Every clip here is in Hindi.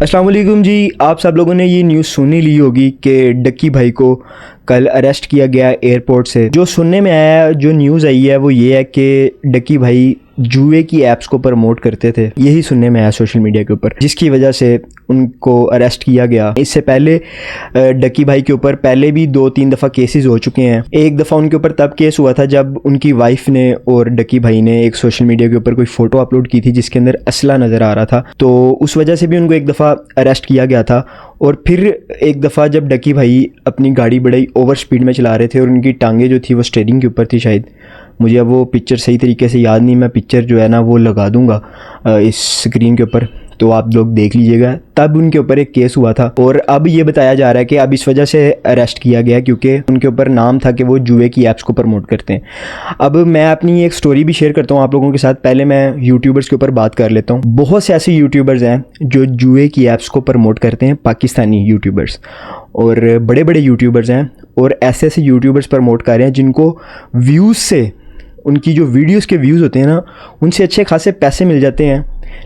अस्सलाम वालेकुम जी। आप सब लोगों ने ये न्यूज़ सुनी ली होगी कि डक्की भाई को कल अरेस्ट किया गया एयरपोर्ट से। जो सुनने में आया, जो न्यूज़ आई है वो ये है कि डक्की भाई जुए की ऐप्स को प्रमोट करते थे, यही सुनने में आया सोशल मीडिया के ऊपर, जिसकी वजह से उनको अरेस्ट किया गया। इससे पहले डक्की भाई के ऊपर पहले भी 2-3 दफ़ा केसेस हो चुके हैं। एक दफ़ा उनके ऊपर तब केस हुआ था जब उनकी वाइफ ने और डक्की भाई ने एक सोशल मीडिया के ऊपर कोई फ़ोटो अपलोड की थी जिसके अंदर असला नज़र आ रहा था, तो उस वजह से भी उनको एक दफ़ा अरेस्ट किया गया था। और फिर एक दफ़ा जब डक्की भाई अपनी गाड़ी बड़ी ओवर स्पीड में चला रहे थे और उनकी टांगें जो थी वो स्टीयरिंग के ऊपर थी, शायद मुझे अब वो पिक्चर सही तरीके से याद नहीं, मैं पिक्चर जो है ना वो लगा दूंगा इस स्क्रीन के ऊपर, तो आप लोग देख लीजिएगा। तब उनके ऊपर एक केस हुआ था और अब ये बताया जा रहा है कि अब इस वजह से अरेस्ट किया गया क्योंकि उनके ऊपर नाम था कि वो जुए की ऐप्स को प्रमोट करते हैं। अब मैं अपनी एक स्टोरी भी शेयर करता हूँ आप लोगों के साथ। पहले मैं यूट्यूबर्स के ऊपर बात कर लेता हूँ। बहुत से ऐसे यूट्यूबर्स हैं जो जुए की ऐप्स को प्रमोट करते हैं, पाकिस्तानी यूट्यूबर्स, और बड़े बड़े यूट्यूबर्स हैं और ऐसे ऐसे यूट्यूबर्स प्रमोट कर रहे हैं जिनको व्यूज़ से, उनकी जो वीडियोस के व्यूज़ होते हैं ना, उनसे अच्छे खासे पैसे मिल जाते हैं,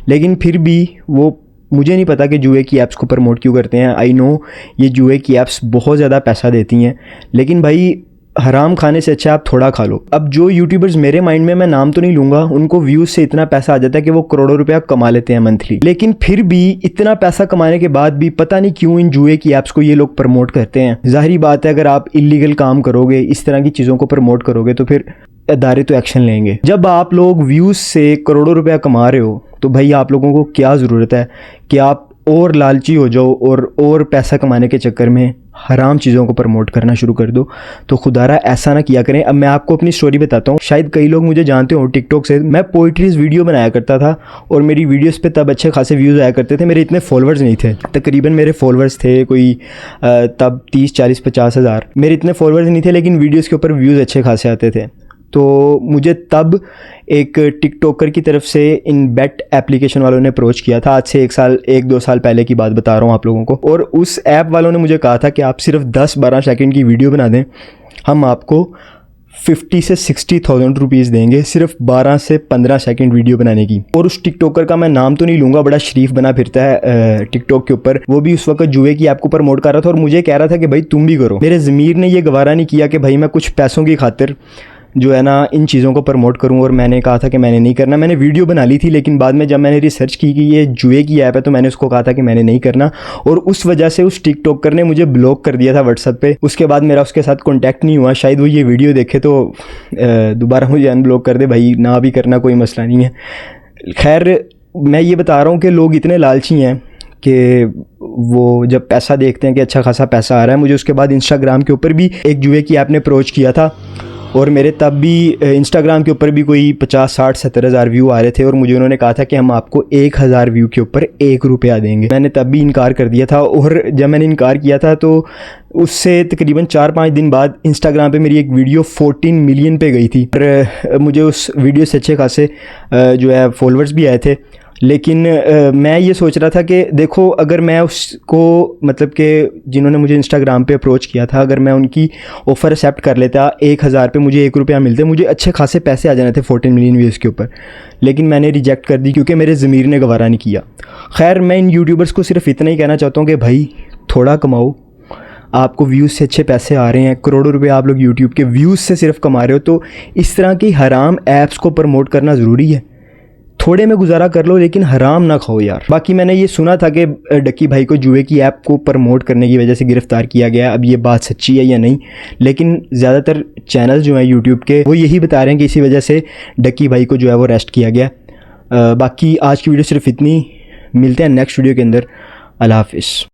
लेकिन फिर भी वो, मुझे नहीं पता कि जुए की ऐप्स को प्रमोट क्यों करते हैं। आई नो ये जुए की ऐप्स बहुत ज़्यादा पैसा देती हैं, लेकिन भाई हराम खाने से अच्छा आप थोड़ा खा लो। अब जो यूट्यूबर्स मेरे माइंड में, मैं नाम तो नहीं लूँगा, उनको व्यूज़ से इतना पैसा आ जाता है कि वो करोड़ों रुपया कमा लेते हैं मंथली, लेकिन फिर भी इतना पैसा कमाने के बाद भी पता नहीं क्यों इन जुए की ऐप्स को ये लोग प्रमोट करते हैं। ज़ाहिरी बात है, अगर आप इलीगल काम करोगे, इस तरह की चीज़ों को प्रमोट करोगे, तो फिर अदारे तो एक्शन लेंगे। जब आप लोग व्यूज़ से करोड़ों रुपया कमा रहे हो तो भाई आप लोगों को क्या ज़रूरत है कि आप और लालची हो जाओ और पैसा कमाने के चक्कर में हराम चीज़ों को प्रमोट करना शुरू कर दो। तो खुदारा ऐसा ना किया करें। अब मैं आपको अपनी स्टोरी बताता हूँ, शायद कई लोग मुझे जानते हो टिकटॉक से। मैं पोइट्रीज़ वीडियो बनाया करता था और मेरी वीडियोस पे तब अच्छे खासे व्यूज़ आया करते थे। मेरे इतने फॉलोअर्स नहीं थे, तकरीबन मेरे फॉलोअर्स थे कोई तब 30-40-50 हज़ार। मेरे इतने फॉलोअर्स नहीं थे, लेकिन वीडियोज़ के ऊपर व्यूज़ अच्छे खासे आते थे। तो मुझे तब एक टिकटॉकर की तरफ से इन बेट एप्लीकेशन वालों ने अप्रोच किया था। आज से 1-2 साल पहले की बात बता रहा हूँ आप लोगों को। और उस ऐप वालों ने मुझे कहा था कि आप सिर्फ 10-12 सेकंड की वीडियो बना दें, हम आपको 50 से 60,000 रुपीज़ देंगे सिर्फ 12 से 15 सेकंड वीडियो बनाने की। और उस टिकटॉकर का मैं नाम तो नहीं लूँगा, बड़ा शरीफ बना फिरता है टिकटॉक के ऊपर। वो भी उस वक्त जुए की ऐप को प्रमोट कर रहा था और मुझे कह रहा था कि भाई तुम भी करो। मेरे ज़मीर ने ये गवारा नहीं किया कि भाई मैं कुछ पैसों की खातिर जो है ना इन चीज़ों को प्रमोट करूं, और मैंने कहा था कि मैंने नहीं करना। मैंने वीडियो बना ली थी, लेकिन बाद में जब मैंने रिसर्च की कि ये जुए की ऐप है तो मैंने उसको कहा था कि मैंने नहीं करना, और उस वजह से उस टिकटॉकर ने मुझे ब्लॉक कर दिया था व्हाट्सएप पे। उसके बाद मेरा उसके साथ कॉन्टैक्ट नहीं हुआ। शायद वो ये वीडियो देखे तो दोबारा मुझे अनब्लॉक कर दे। भाई ना भी करना कोई मसला नहीं है। खैर, मैं ये बता रहा हूँ कि लोग इतने लालची हैं कि वो जब पैसा देखते हैं कि अच्छा खासा पैसा आ रहा है। मुझे उसके बाद इंस्टाग्राम के ऊपर भी एक जुए की ऐप ने अप्रोच किया था और मेरे तब भी इंस्टाग्राम के ऊपर भी कोई 50-60-70 हज़ार व्यू आ रहे थे, और मुझे उन्होंने कहा था कि हम आपको 1000 व्यू के ऊपर 1 रुपया देंगे। मैंने तब भी इनकार कर दिया था, और जब मैंने इनकार किया था तो उससे तकरीबन 4-5 दिन बाद इंस्टाग्राम पे मेरी एक वीडियो 14 मिलियन पे गई थी, और मुझे उस वीडियो से अच्छे खासे जो है फॉलोअर्स भी आए थे। लेकिन मैं ये सोच रहा था कि देखो, अगर मैं उसको, मतलब कि जिन्होंने मुझे इंस्टाग्राम पे अप्रोच किया था, अगर मैं उनकी ऑफ़र एक्सेप्ट कर लेता, 1000 पे मुझे 1 रुपया मिलते, मुझे अच्छे खासे पैसे आ जाने थे 14 मिलियन व्यूज़ के ऊपर। लेकिन मैंने रिजेक्ट कर दी क्योंकि मेरे ज़मीर ने गवारा नहीं किया। खैर, मैं इन यूट्यूबर्स को सिर्फ इतना ही कहना चाहता हूँ कि भाई थोड़ा कमाओ। आपको व्यूज़ से अच्छे पैसे आ रहे हैं, करोड़ों रुपए आप लोग यूट्यूब के व्यूज़ से सिर्फ कमा रहे हो, तो इस तरह की हराम ऐप्स को प्रमोट करना ज़रूरी है। थोड़े में गुजारा कर लो, लेकिन हराम ना खाओ यार। बाकी मैंने ये सुना था कि डक्की भाई को जुए की ऐप को प्रमोट करने की वजह से गिरफ़्तार किया गया। अब ये बात सच्ची है या नहीं, लेकिन ज़्यादातर चैनल जो हैं यूट्यूब के वो यही बता रहे हैं कि इसी वजह से डक्की भाई को जो है वो अरेस्ट किया गया। बाकी आज की वीडियो सिर्फ इतनी। मिलते हैं नेक्स्ट वीडियो के अंदर। अल्लाह हाफ़िज़।